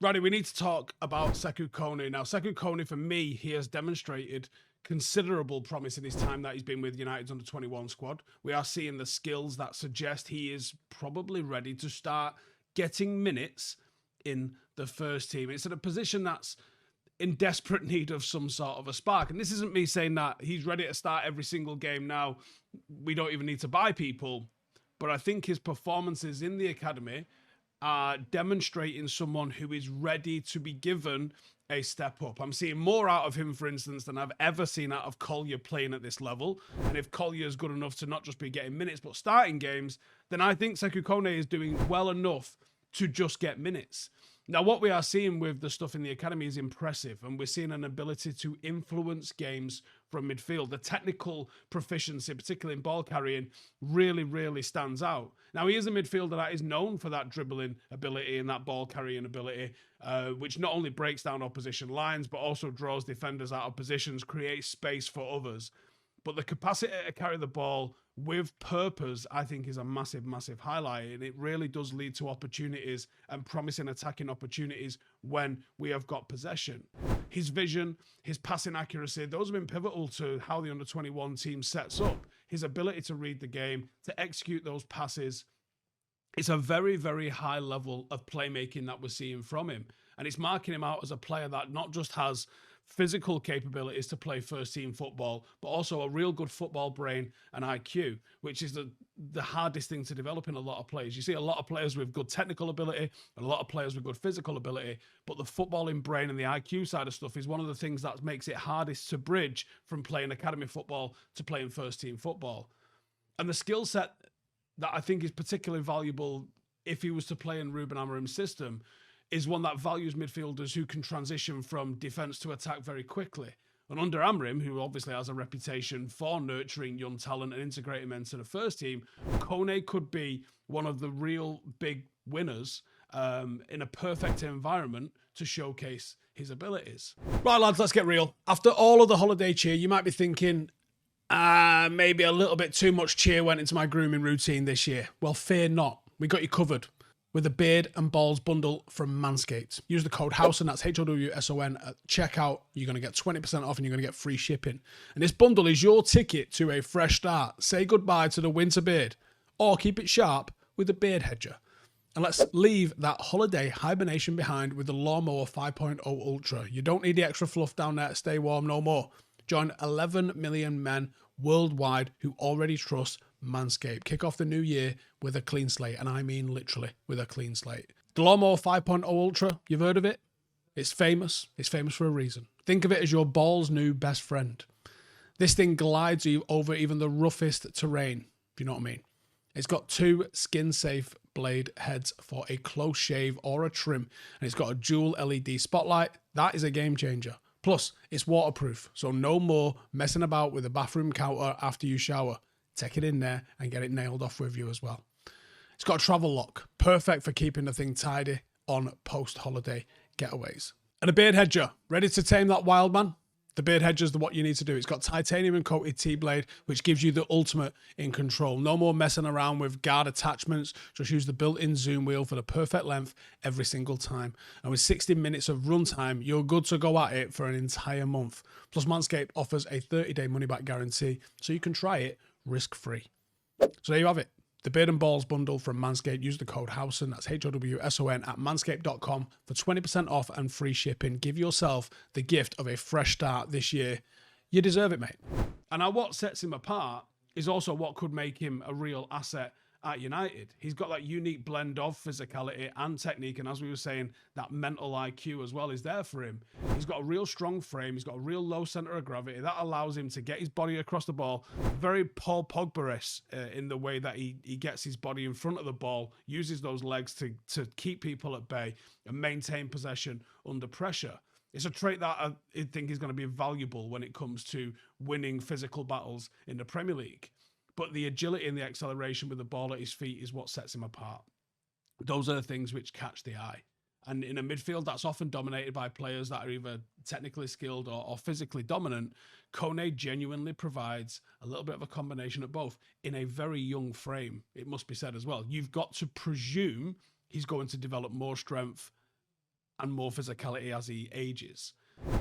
Roddy, we need to talk about Sekou Kone. Now, Sekou Kone, for me, he has demonstrated considerable promise in his time that he's been with United's under-21 squad. We are seeing the skills that suggest he is probably ready to start getting minutes in the first team. It's at a position that's in desperate need of some sort of a spark. And this isn't me saying that he's ready to start every single game now. We don't even need to buy people. But I think his performances in the academy are demonstrating someone who is ready to be given a step up. I'm seeing more out of him, for instance, than I've ever seen out of Collier playing at this level. And if Collier is good enough to not just be getting minutes, but starting games, then I think Sekou Kone is doing well enough to just get minutes. Now, what we are seeing with the stuff in the academy is impressive, and we're seeing an ability to influence games from midfield. The technical proficiency, particularly in ball carrying, really stands out. Now, he is a midfielder that is known for that dribbling ability and that ball carrying ability, which not only breaks down opposition lines, but also draws defenders out of positions, creates space for others. But the capacity to carry the ball with purpose, I think, is a massive highlight. And it really does lead to opportunities and promising attacking opportunities when we have got possession. His vision, his passing accuracy, those have been pivotal to how the under-21 team sets up. His ability to read the game, to execute those passes. It's a very high level of playmaking that we're seeing from him. And it's marking him out as a player that not just has physical capabilities to play first team football, but also a real good football brain and IQ, which is the hardest thing to develop in a lot of players. You see a lot of players with good technical ability and a lot of players with good physical ability, but the footballing brain and the IQ side of stuff is one of the things that makes it hardest to bridge from playing academy football to playing first team football. And the skill set that I think is particularly valuable if he was to play in Ruben Amorim's system is one that values midfielders who can transition from defence to attack very quickly. And under Amorim, who obviously has a reputation for nurturing young talent and integrating them into the first team, Kone could be one of the real big winners in a perfect environment to showcase his abilities. Right, lads, let's get real. After all of the holiday cheer, you might be thinking, maybe a little bit too much cheer went into my grooming routine this year. Well, fear not. We got you covered with a beard and balls bundle from Manscaped. Use the code Howson, that's Howson, at checkout. You're going to get 20% off and you're going to get free shipping. And this bundle is your ticket to a fresh start. Say goodbye to the winter beard or keep it sharp with a beard hedger. And let's leave that holiday hibernation behind with the Lawnmower 5.0 Ultra. You don't need the extra fluff down there to stay warm no more. Join 11 million men worldwide who already trust Manscaped. Kick off the new year with a clean slate, and I mean literally with a clean slate. The Lawnmower 5.0 Ultra, you've heard of it? It's famous. It's famous for a reason. Think of it as your ball's new best friend. This thing glides you over even the roughest terrain, if you know what I mean. It's got 2 skin-safe blade heads for a close shave or a trim, and it's got a dual LED spotlight. That is a game changer. Plus, it's waterproof, so no more messing about with the bathroom counter after you shower. Take it in there and get it nailed off with you as well. It's got a travel lock, perfect for keeping the thing tidy on post-holiday getaways. And a beard hedger, ready to tame that wild man? The beard hedger is what you need to do. It's got titanium and coated T-blade, which gives you the ultimate in control. No more messing around with guard attachments. Just use the built-in zoom wheel for the perfect length every single time. And with 60 minutes of runtime, you're good to go at it for an entire month. Plus, Manscaped offers a 30-day money-back guarantee, so you can try it risk-free. So there you have it. The Beard and Balls bundle from Manscaped. Use the code Howson, that's Howson, at manscaped.com for 20% off and free shipping. Give yourself the gift of a fresh start this year. You deserve it, mate. And now what sets him apart is also what could make him a real asset at United. He's got that unique blend of physicality and technique, and as we were saying, that mental IQ as well is there for him. He's got a real strong frame, he's got a real low center of gravity that allows him to get his body across the ball. Very Paul Pogba-esque in the way that he gets his body in front of the ball, uses those legs to keep people at bay and maintain possession under pressure. It's a trait that I think is going to be valuable when it comes to winning physical battles in the Premier League. But the agility and the acceleration with the ball at his feet is what sets him apart. Those are the things which catch the eye. And in a midfield that's often dominated by players that are either technically skilled or physically dominant, Kone genuinely provides a little bit of a combination of both in a very young frame, it must be said as well. You've got to presume he's going to develop more strength and more physicality as he ages.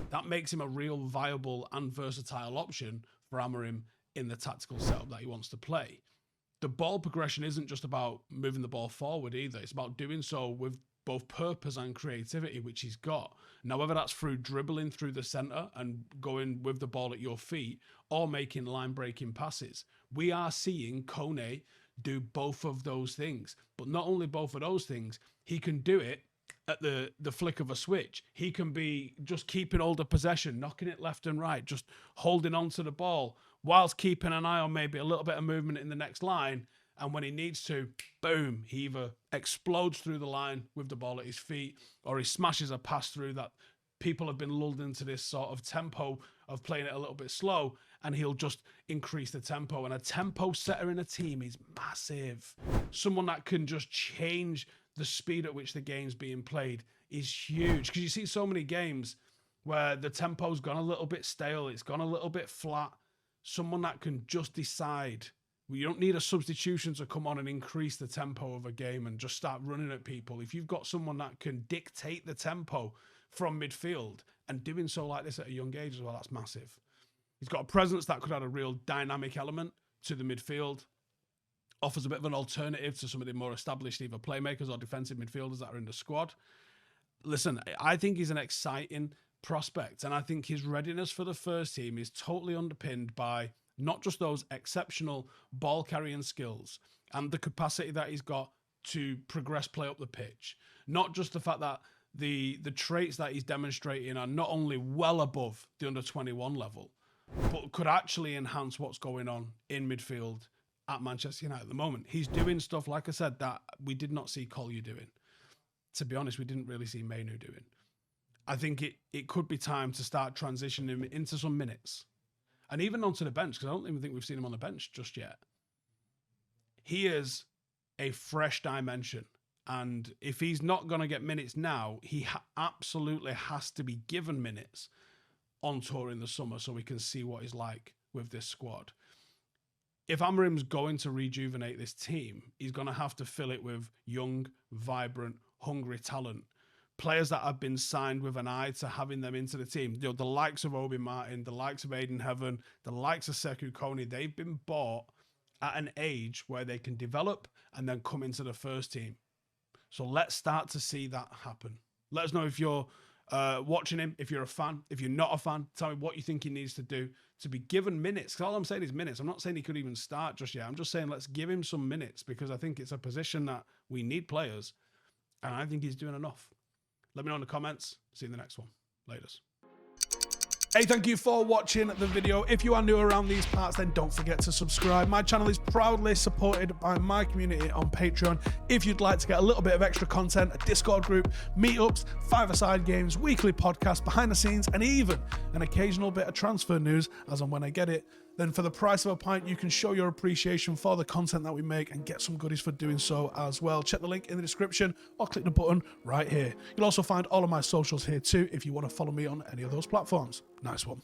That makes him a real viable and versatile option for Amorim in the tactical setup that he wants to play. The ball progression isn't just about moving the ball forward either. It's about doing so with both purpose and creativity, which he's got. Now, whether that's through dribbling through the centre and going with the ball at your feet or making line-breaking passes, we are seeing Kone do both of those things. But not only both of those things, he can do it at the flick of a switch. He can be just keeping hold of possession, knocking it left and right, just holding on to the ball whilst keeping an eye on maybe a little bit of movement in the next line. And when he needs to, boom, he either explodes through the line with the ball at his feet, or he smashes a pass through that people have been lulled into this sort of tempo of playing it a little bit slow, and he'll just increase the tempo. And a tempo setter in a team is massive. Someone that can just change the speed at which the game's being played is huge. Because you see so many games where the tempo's gone a little bit stale, it's gone a little bit flat. Someone that can just decide. You don't need a substitution to come on and increase the tempo of a game and just start running at people. If you've got someone that can dictate the tempo from midfield and doing so like this at a young age as well, that's massive. He's got a presence that could add a real dynamic element to the midfield. Offers a bit of an alternative to some of the more established either playmakers or defensive midfielders that are in the squad. Listen, I think he's an exciting prospect, and I think his readiness for the first team is totally underpinned by not just those exceptional ball carrying skills and the capacity that he's got to progress play up the pitch, not just the fact that the traits that he's demonstrating are not only well above the under-21 level, but could actually enhance what's going on in midfield at Manchester United at the moment. He's doing stuff, like I said, that we did not see Collier doing. To be honest, we didn't really see Mainu doing. I think it could be time to start transitioning him into some minutes. And even onto the bench, because I don't even think we've seen him on the bench just yet. He is a fresh dimension. And if he's not going to get minutes now, he absolutely has to be given minutes on tour in the summer so we can see what he's like with this squad. If Amorim's going to rejuvenate this team, he's going to have to fill it with young, vibrant, hungry talent. Players that have been signed with an eye to having them into the team. You know, the likes of Obi Martin, the likes of Aiden Heaven, the likes of Sekou Kone, they've been bought at an age where they can develop and then come into the first team. So let's start to see that happen. Let us know if you're watching him, if you're a fan. If you're not a fan, tell me what you think he needs to do to be given minutes. Because all I'm saying is minutes. I'm not saying he could even start just yet. I'm just saying let's give him some minutes, because I think it's a position that we need players. And I think he's doing enough. Let me know in the comments. See you in the next one. Laters. Hey, thank you for watching the video. If you are new around these parts, then don't forget to subscribe. My channel is proudly supported by my community on Patreon. If you'd like to get a little bit of extra content, a Discord group, meetups, five-a-side games, weekly podcasts, behind the scenes, and even an occasional bit of transfer news as and when I get it, then for the price of a pint, you can show your appreciation for the content that we make and get some goodies for doing so as well. Check the link in the description or click the button right here. You'll also find all of my socials here too if you want to follow me on any of those platforms. Nice one.